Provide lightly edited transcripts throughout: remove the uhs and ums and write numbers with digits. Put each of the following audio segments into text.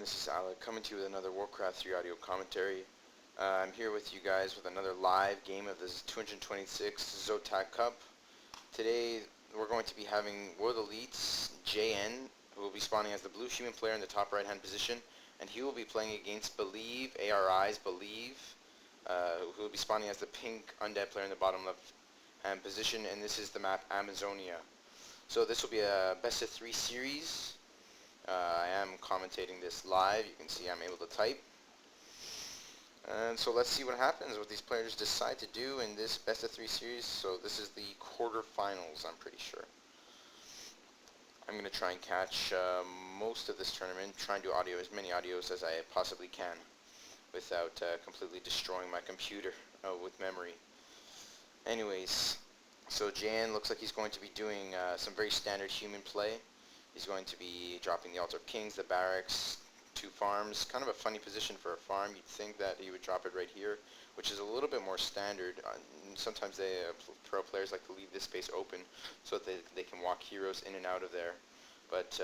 this is Alec coming to you with another Warcraft 3 audio commentary. I'm here with you guys with another live game of this 226 ZOTAC Cup. Today we're going to be having World Elites JN, who will be spawning as the blue human player in the top right hand position, and he will be playing against Believe, ARI's Believe, who will be spawning as the pink Undead player in the bottom left hand position, and this is the map Amazonia. So this will be a best of 3 series. I am commentating this live. You can see I'm able to type. And so let's see what happens, what these players decide to do in this best of 3 series. So this is the quarterfinals, I'm pretty sure. I'm going to try and catch most of this tournament, try and do as many audios as I possibly can without completely destroying my computer with memory. Anyways, so Jan looks like he's going to be doing some very standard human play. He's going to be dropping the Altar of Kings, the barracks, 2 farms. Kind of a funny position for a farm. You'd think that he would drop it right here, which is a little bit more standard. Sometimes pro players like to leave this space open so that they can walk heroes in and out of there. But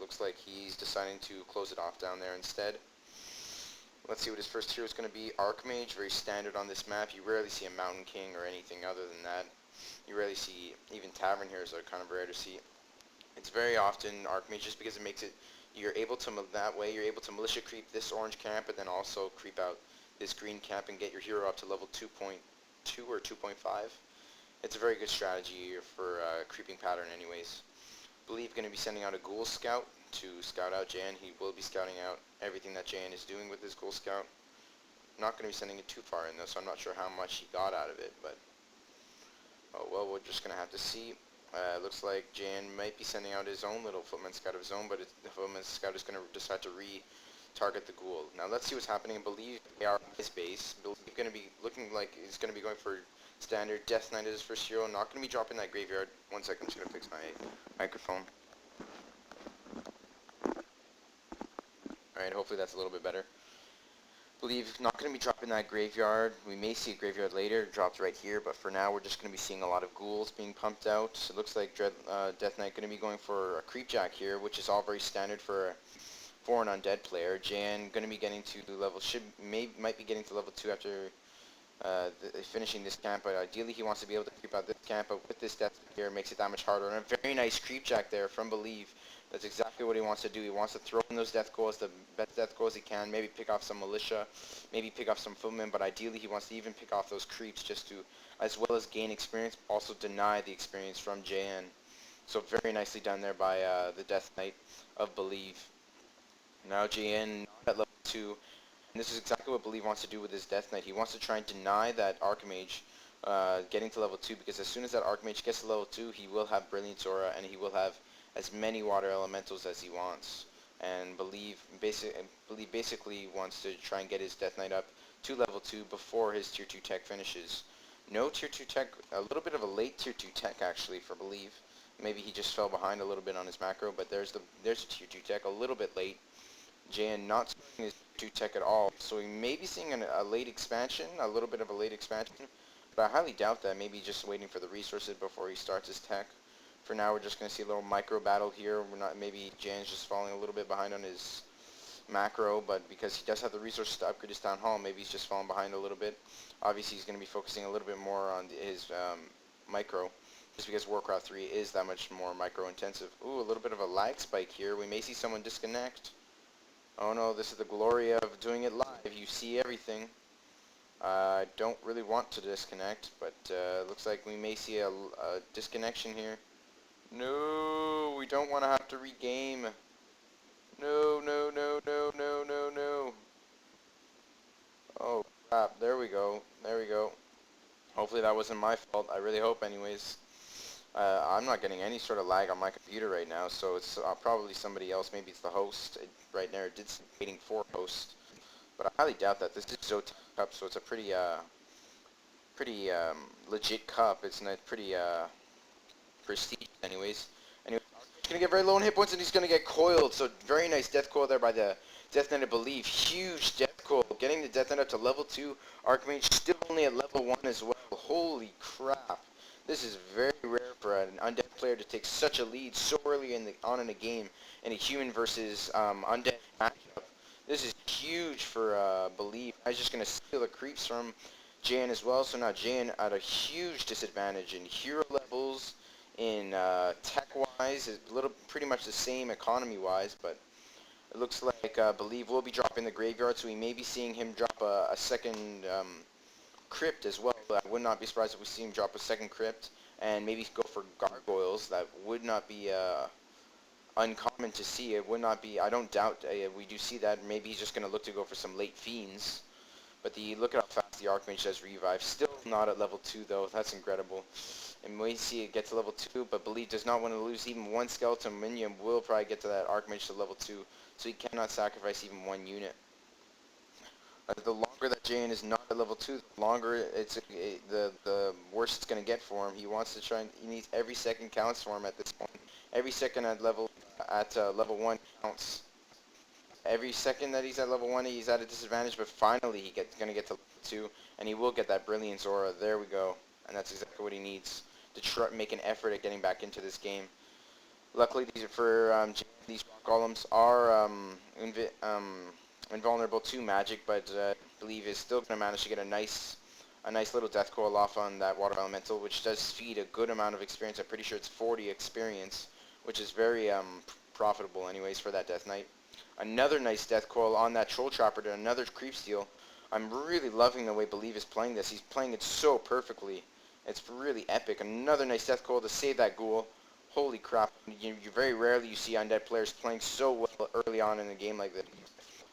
looks like he's deciding to close it off down there instead. Let's see what his first hero is going to be. Archmage, very standard on this map. You rarely see a Mountain King or anything other than that. You rarely see, even Tavern heroes are kind of rare to see. It's very often Archmage just because it makes it, you're able to militia creep this orange camp and then also creep out this green camp and get your hero up to level 2.2 or 2.5. It's a very good strategy for creeping pattern anyways. Believe going to be sending out a Ghoul Scout to scout out Jan. He will be scouting out everything that Jan is doing with his Ghoul Scout. Not going to be sending it too far in though, so I'm not sure how much he got out of it, but oh well, we're just going to have to see. Looks like Jan might be sending out his own little Footman Scout of his own, but the Footman Scout is going to decide to re-target the Ghoul. Now let's see what's happening. Believe ARI's base. Believe going to be looking like he's going to be going for standard Death Knight as his first hero. Not going to be dropping that graveyard. 1 second, I'm just going to fix my microphone. Alright, hopefully that's a little bit better. Believe not going to be dropping that graveyard. We may see a graveyard later, it drops right here, but for now we're just going to be seeing a lot of ghouls being pumped out. So it looks like Death Knight going to be going for a Creepjack here, which is all very standard for an Undead player. Jan going to be getting to level, might be getting to level 2 after finishing this camp, but ideally he wants to be able to creep out this camp, but with this Death here it makes it that much harder. And a very nice Creepjack there from Believe. That's exactly what he wants to do. He wants to throw in those death goals, the best death goals he can, maybe pick off some militia, maybe pick off some footmen, but ideally he wants to even pick off those creeps just to, as well as gain experience, also deny the experience from JN. So very nicely done there by the Death Knight of Believe. Now JN at level 2, and this is exactly what Believe wants to do with his Death Knight. He wants to try and deny that Archmage getting to level 2, because as soon as that Archmage gets to level 2, he will have Brilliance Aura, and he will have as many water elementals as he wants. And Believe basically wants to try and get his Death Knight up to level 2 before his tier 2 tech finishes. No tier 2 tech, a little bit of a late tier 2 tech actually for Believe. Maybe he just fell behind a little bit on his macro, but there's a tier 2 tech, a little bit late. Jan not seeing his tier 2 tech at all, so we may be seeing a late expansion, a little bit of a late expansion, but I highly doubt that. Maybe just waiting for the resources before he starts his tech. For now, we're just going to see a little micro battle here. Maybe Jan's just falling a little bit behind on his macro, but because he does have the resources to upgrade his Town Hall, maybe he's just falling behind a little bit. Obviously, he's going to be focusing a little bit more on his micro, just because Warcraft 3 is that much more micro intensive. Ooh, a little bit of a lag spike here. We may see someone disconnect. Oh no, this is the glory of doing it live. You see everything. I don't really want to disconnect, but looks like we may see a disconnection here. No, we don't want to have to regame. No, no, no, no, no, no, no. Oh, crap. There we go. There we go. Hopefully that wasn't my fault. I really hope anyways. I'm not getting any sort of lag on my computer right now, so it's probably somebody else. Maybe it's the host. Right there, it did say waiting for host. But I highly doubt that. This is ZOTAC Cup, so it's a pretty legit cup. It's not pretty, prestige anyways. Anyway, he's going to get very low on hit points and he's going to get coiled. So very nice death coil there by the Death Knight of Believe. Huge death coil. Getting the Death Knight up to level 2. Archmage still only at level 1 as well. Holy crap. This is very rare for an Undead player to take such a lead so early on in a game in a human versus Undead matchup. This is huge for Believe. I was just going to steal the creeps from Jan as well. So now Jan at a huge disadvantage in hero levels, in tech-wise, is a little pretty much the same economy-wise, but it looks like Believe will be dropping the graveyard, so we may be seeing him drop a second crypt as well. I would not be surprised if we see him drop a second crypt and maybe go for gargoyles. That would not be uncommon to see. It would not be. I don't doubt we do see that. Maybe he's just going to look to go for some late fiends. But look at how fast the Archmage does revive. Still not at level 2 though. That's incredible. And we see it get to level 2, but Believe does not want to lose even one skeleton minion. Will probably get to that Archmage to level 2, so he cannot sacrifice even one unit. The longer that Jane is not at level 2, the longer the worse it's going to get for him. He wants to try and he needs every second counts for him at this point. Every second at level 1 counts. Every second that he's at level 1, he's at a disadvantage, but finally he's going to get to level 2, and he will get that Brilliance Aura. There we go. And that's exactly what he needs to make an effort at getting back into this game. Luckily, these rock golems are invulnerable to magic, but I believe is still going to manage to get a nice little death coil off on that water elemental, which does feed a good amount of experience. I'm pretty sure it's 40 experience, which is very profitable anyways for that Death Knight. Another nice death coil on that troll trapper to another creep steal. I'm really loving the way Believe is playing this. He's playing it so perfectly. It's really epic. Another nice death coil to save that ghoul. Holy crap. You very rarely you see undead players playing so well early on in the game like this.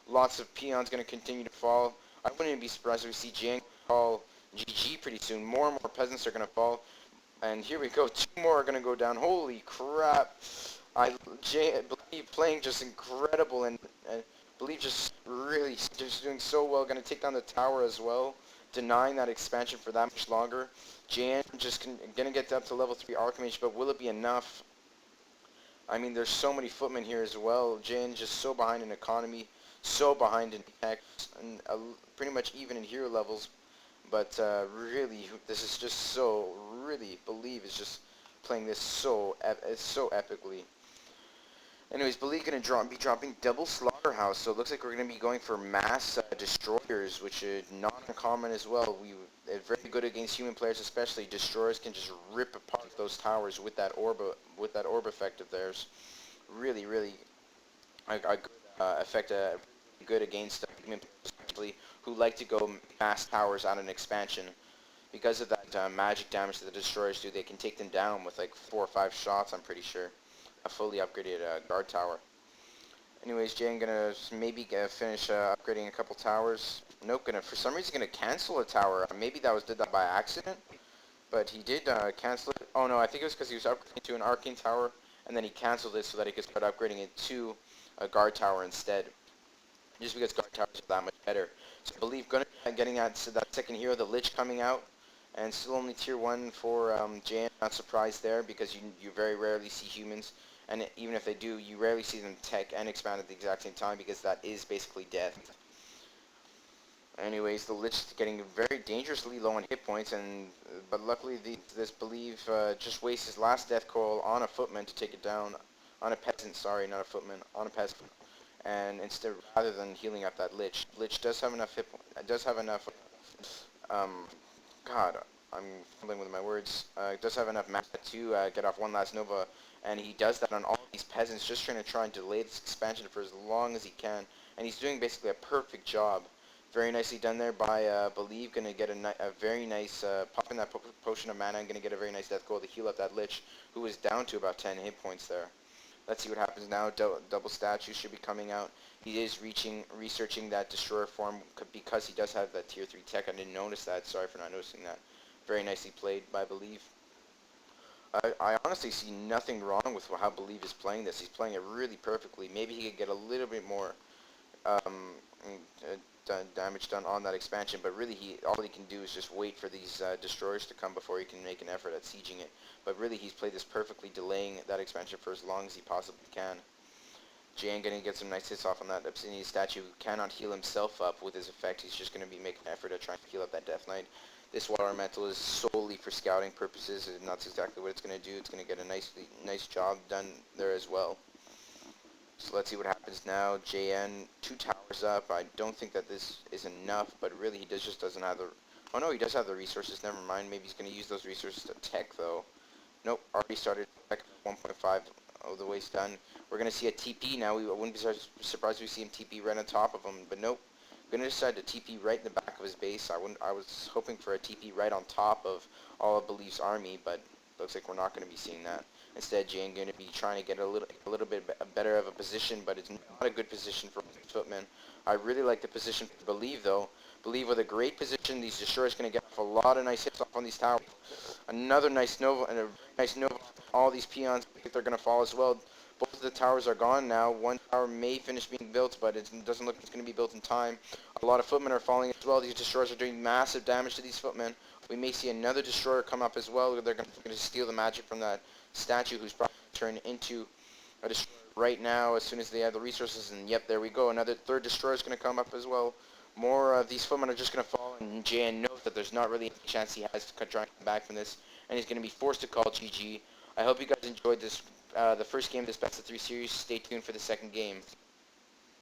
Lots of peons going to continue to fall. I wouldn't even be surprised if we see Jang fall GG pretty soon. More and more peasants are going to fall. And here we go. 2 more are going to go down. Holy crap. Believe playing just incredible, and Believe just really just doing so well. Going to take down the tower as well, denying that expansion for that much longer. Jan just going to get up to level 3 Archmage, but will it be enough? I mean, there's so many footmen here as well. Jan just so behind in economy, so behind in tech, and pretty much even in hero levels. But really, this is just so, really, Believe is just playing this so epically. Anyways, Believe going to be dropping double Slaughterhouse, so it looks like we're going to be going for mass destroyers, which is not uncommon as well. They're very good against human players, especially. Destroyers can just rip apart those towers with that orb effect of theirs. Really, really a good effect. Good against human players, especially who like to go mass towers on an expansion. Because of that magic damage that the destroyers do, they can take them down with like 4 or 5 shots. I'm pretty sure. A fully upgraded guard tower. Anyways, Jane gonna maybe finish upgrading a couple towers. Nope, for some reason gonna cancel a tower. Maybe did that by accident, but he did cancel it. Oh no, I think it was because he was upgrading to an arcane tower, and then he canceled it so that he could start upgrading it to a guard tower instead. Just because guard towers are that much better. So I believe getting at that second hero, the Lich coming out. And still only tier 1 for Jan. Not surprised there because you very rarely see humans. And even if they do, you rarely see them tech and expand at the exact same time because that is basically death. Anyways, the Lich is getting very dangerously low on hit points, but luckily this Believe just wastes his last death coil on a footman to take it down. On a peasant, sorry, not a footman. On a peasant. And instead, rather than healing up that Lich does have enough hit points. Does have enough God, I'm fumbling with my words. Does have enough mana to get off one last Nova, and he does that on all these peasants, just try and delay this expansion for as long as he can, and he's doing basically a perfect job. Very nicely done there by Believe. Going to get a very nice, popping that potion of mana, and going to get a very nice death goal to heal up that Lich, who is down to about 10 hit points there. Let's see what happens now. Double statue should be coming out. He is researching that destroyer form because he does have that tier 3 tech. I didn't notice that. Sorry for not noticing that. Very nicely played by Believe. I honestly see nothing wrong with how Believe is playing this. He's playing it really perfectly. Maybe he could get a little bit more damage done on that expansion, but really all he can do is just wait for these destroyers to come before he can make an effort at sieging it. But really he's played this perfectly, delaying that expansion for as long as he possibly can. Jan going to get some nice hits off on that Obsidian statue, who cannot heal himself up with his effect. He's just going to be making an effort at trying to heal up that Death Knight. This water elemental is solely for scouting purposes, and that's exactly what it's going to do. It's going to get a nice job done there as well. So let's see what happens. sides now. JN, 2 towers up. I don't think that this is enough, but really he just doesn't have the... Oh no, he does have the resources. Never mind. Maybe he's going to use those resources to tech, though. Nope, already started tech 1.5 of the ways done. We're going to see a TP now. I wouldn't be surprised if we see him TP right on top of him, but nope. Going to decide to TP right in the back of his base. I was hoping for a TP right on top of all of Belief's army, but looks like we're not going to be seeing that. Instead, Jane going to be trying to get a little bit better of a position, but it's not a good position for Footman. I really like the position for Believe, though. Believe with a great position. These destroyers going to get off a lot of nice hits off on these towers. Another nice Nova, and a very nice Nova. All these peons, I think they're going to fall as well. Both of the towers are gone now. One tower may finish being built, but it doesn't look like it's going to be built in time. A lot of footmen are falling as well. These destroyers are doing massive damage to these footmen. We may see another destroyer come up as well. They're going to steal the magic from that statue, who's probably turned into a destroyer right now as soon as they have the resources. And yep, there we go. Another third destroyer is going to come up as well. More of these footmen are just going to fall, and JN knows that there's not really any chance he has to try and come back from this, and he's going to be forced to call GG. I hope you guys enjoyed this, the first game of this best of 3 series. Stay tuned for the second game.